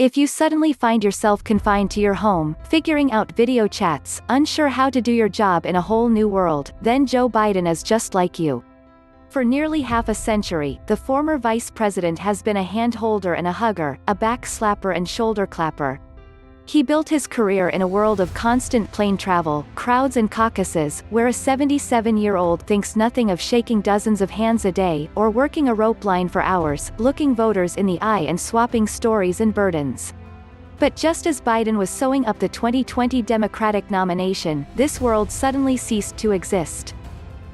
If you suddenly find yourself confined to your home, figuring out video chats, unsure how to do your job in a whole new world, then Joe Biden is just like you. For nearly half a century, the former vice president has been a hand-holder and a hugger, a back-slapper and shoulder-clapper. He built his career in a world of constant plane travel, crowds and caucuses, where a 77-year-old thinks nothing of shaking dozens of hands a day, or working a rope line for hours, looking voters in the eye and swapping stories and burdens. But just as Biden was sewing up the 2020 Democratic nomination, this world suddenly ceased to exist.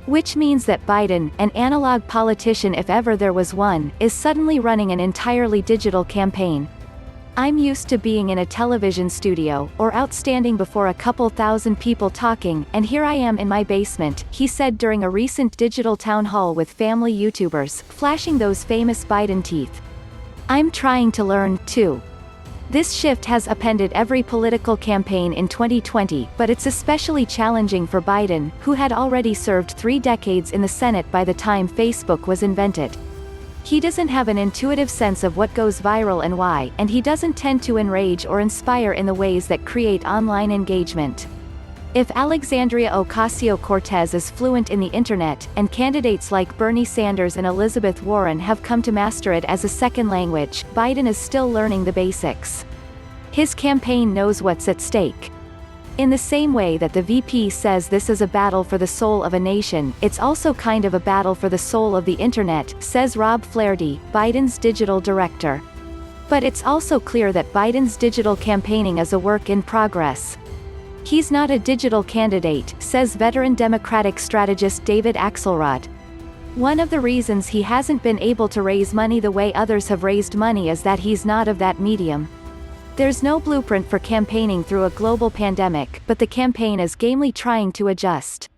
Which means that Biden, an analog politician if ever there was one, is suddenly running an entirely digital campaign. "I'm used to being in a television studio, or outstanding before a couple thousand people talking, and here I am in my basement," he said during a recent digital town hall with family YouTubers, flashing those famous Biden teeth. "I'm trying to learn, too." This shift has upended every political campaign in 2020, but it's especially challenging for Biden, who had already served 3 decades in the Senate by the time Facebook was invented. He doesn't have an intuitive sense of what goes viral and why, and he doesn't tend to enrage or inspire in the ways that create online engagement. If Alexandria Ocasio-Cortez is fluent in the internet, and candidates like Bernie Sanders and Elizabeth Warren have come to master it as a second language, Biden is still learning the basics. His campaign knows what's at stake. In the same way that the VP says this is a battle for the soul of a nation, it's also kind of a battle for the soul of the internet, says Rob Flaherty, Biden's digital director. But it's also clear that Biden's digital campaigning is a work in progress. He's not a digital candidate, says veteran Democratic strategist David Axelrod. One of the reasons he hasn't been able to raise money the way others have raised money is that he's not of that medium. There's no blueprint for campaigning through a global pandemic, but the campaign is gamely trying to adjust.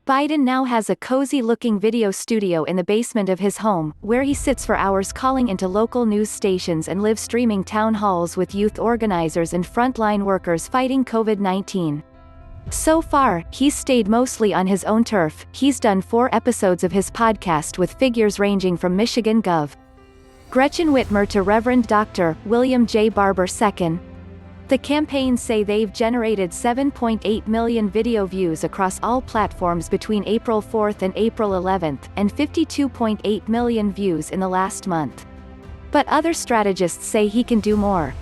Biden now has a cozy-looking video studio in the basement of his home, where he sits for hours calling into local news stations and live-streaming town halls with youth organizers and frontline workers fighting COVID-19. So far, he's stayed mostly on his own turf. He's done 4 episodes of his podcast with figures ranging from Michigan Gov. Gretchen Whitmer to Reverend Dr. William J. Barber II. The campaigns say they've generated 7.8 million video views across all platforms between April 4th and April 11th, and 52.8 million views in the last month. But other strategists say he can do more.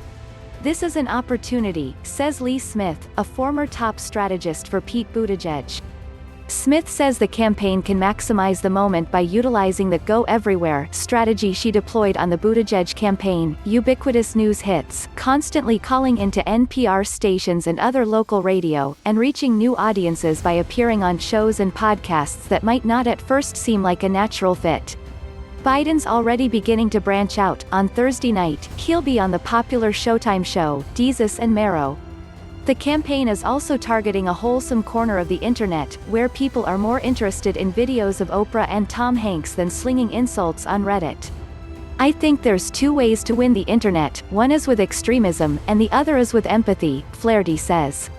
"This is an opportunity," says Lee Smith, a former top strategist for Pete Buttigieg. Smith says the campaign can maximize the moment by utilizing the "go everywhere" strategy she deployed on the Buttigieg campaign, ubiquitous news hits, constantly calling into NPR stations and other local radio, and reaching new audiences by appearing on shows and podcasts that might not at first seem like a natural fit. Biden's already beginning to branch out. On Thursday night, he'll be on the popular Showtime show, Desus and Mero. The campaign is also targeting a wholesome corner of the internet, where people are more interested in videos of Oprah and Tom Hanks than slinging insults on Reddit. "I think there's 2 ways to win the internet, one is with extremism, and the other is with empathy," Flaherty says.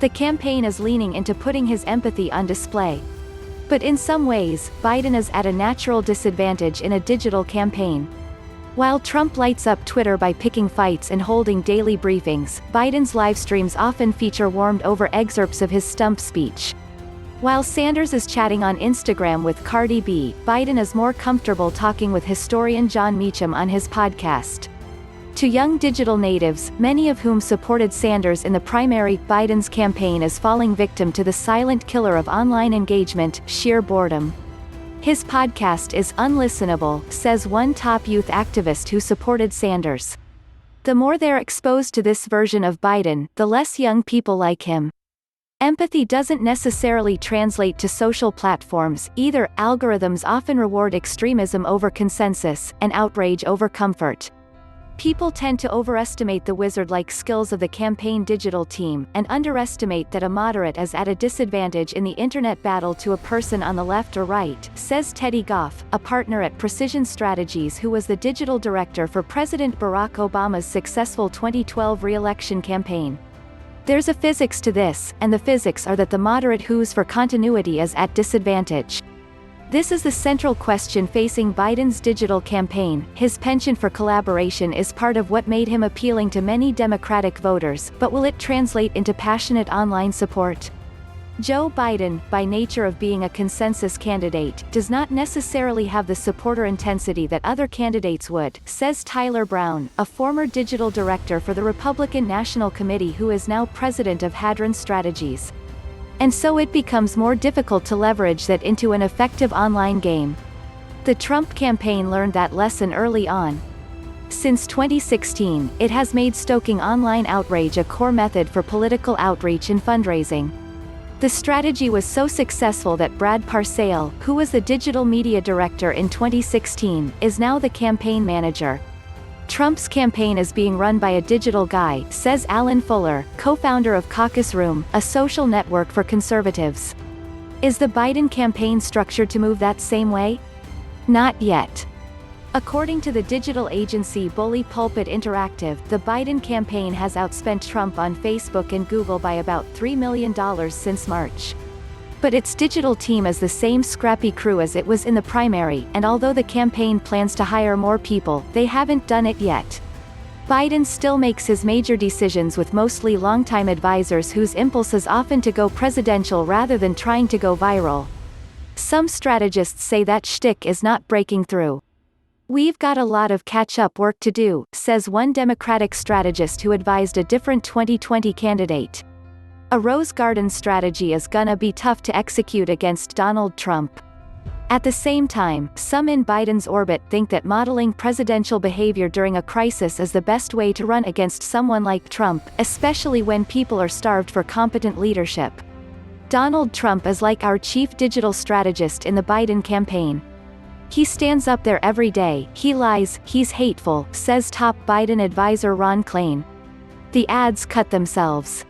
The campaign is leaning into putting his empathy on display. But in some ways, Biden is at a natural disadvantage in a digital campaign. While Trump lights up Twitter by picking fights and holding daily briefings, Biden's live streams often feature warmed-over excerpts of his stump speech. While Sanders is chatting on Instagram with Cardi B, Biden is more comfortable talking with historian John Meacham on his podcast. To young digital natives, many of whom supported Sanders in the primary, Biden's campaign is falling victim to the silent killer of online engagement, sheer boredom. His podcast is unlistenable, says one top youth activist who supported Sanders. The more they're exposed to this version of Biden, the less young people like him. Empathy doesn't necessarily translate to social platforms, either. Algorithms often reward extremism over consensus, and outrage over comfort. People tend to overestimate the wizard-like skills of the campaign digital team, and underestimate that a moderate is at a disadvantage in the internet battle to a person on the left or right, says Teddy Goff, a partner at Precision Strategies who was the digital director for President Barack Obama's successful 2012 re-election campaign. "There's a physics to this, and the physics are that the moderate who's for continuity is at disadvantage. This is the central question facing Biden's digital campaign. His penchant for collaboration is part of what made him appealing to many Democratic voters, but will it translate into passionate online support? Joe Biden, by nature of being a consensus candidate, does not necessarily have the supporter intensity that other candidates would, says Tyler Brown, a former digital director for the Republican National Committee who is now president of Hadron Strategies. And so it becomes more difficult to leverage that into an effective online game. The Trump campaign learned that lesson early on. Since 2016, it has made stoking online outrage a core method for political outreach and fundraising. The strategy was so successful that Brad Parscale, who was the digital media director in 2016, is now the campaign manager. Trump's campaign is being run by a digital guy, says Alan Fuller, co-founder of Caucus Room, a social network for conservatives. Is the Biden campaign structured to move that same way? Not yet. According to the digital agency Bully Pulpit Interactive, the Biden campaign has outspent Trump on Facebook and Google by about $3 million since March. But its digital team is the same scrappy crew as it was in the primary, and although the campaign plans to hire more people, they haven't done it yet. Biden still makes his major decisions with mostly longtime advisors whose impulse is often to go presidential rather than trying to go viral. Some strategists say that shtick is not breaking through. "We've got a lot of catch-up work to do," says one Democratic strategist who advised a different 2020 candidate. A Rose Garden strategy is gonna be tough to execute against Donald Trump. At the same time, some in Biden's orbit think that modeling presidential behavior during a crisis is the best way to run against someone like Trump, especially when people are starved for competent leadership. Donald Trump is like our chief digital strategist in the Biden campaign. He stands up there every day, he lies, he's hateful, says top Biden advisor Ron Klain. The ads cut themselves.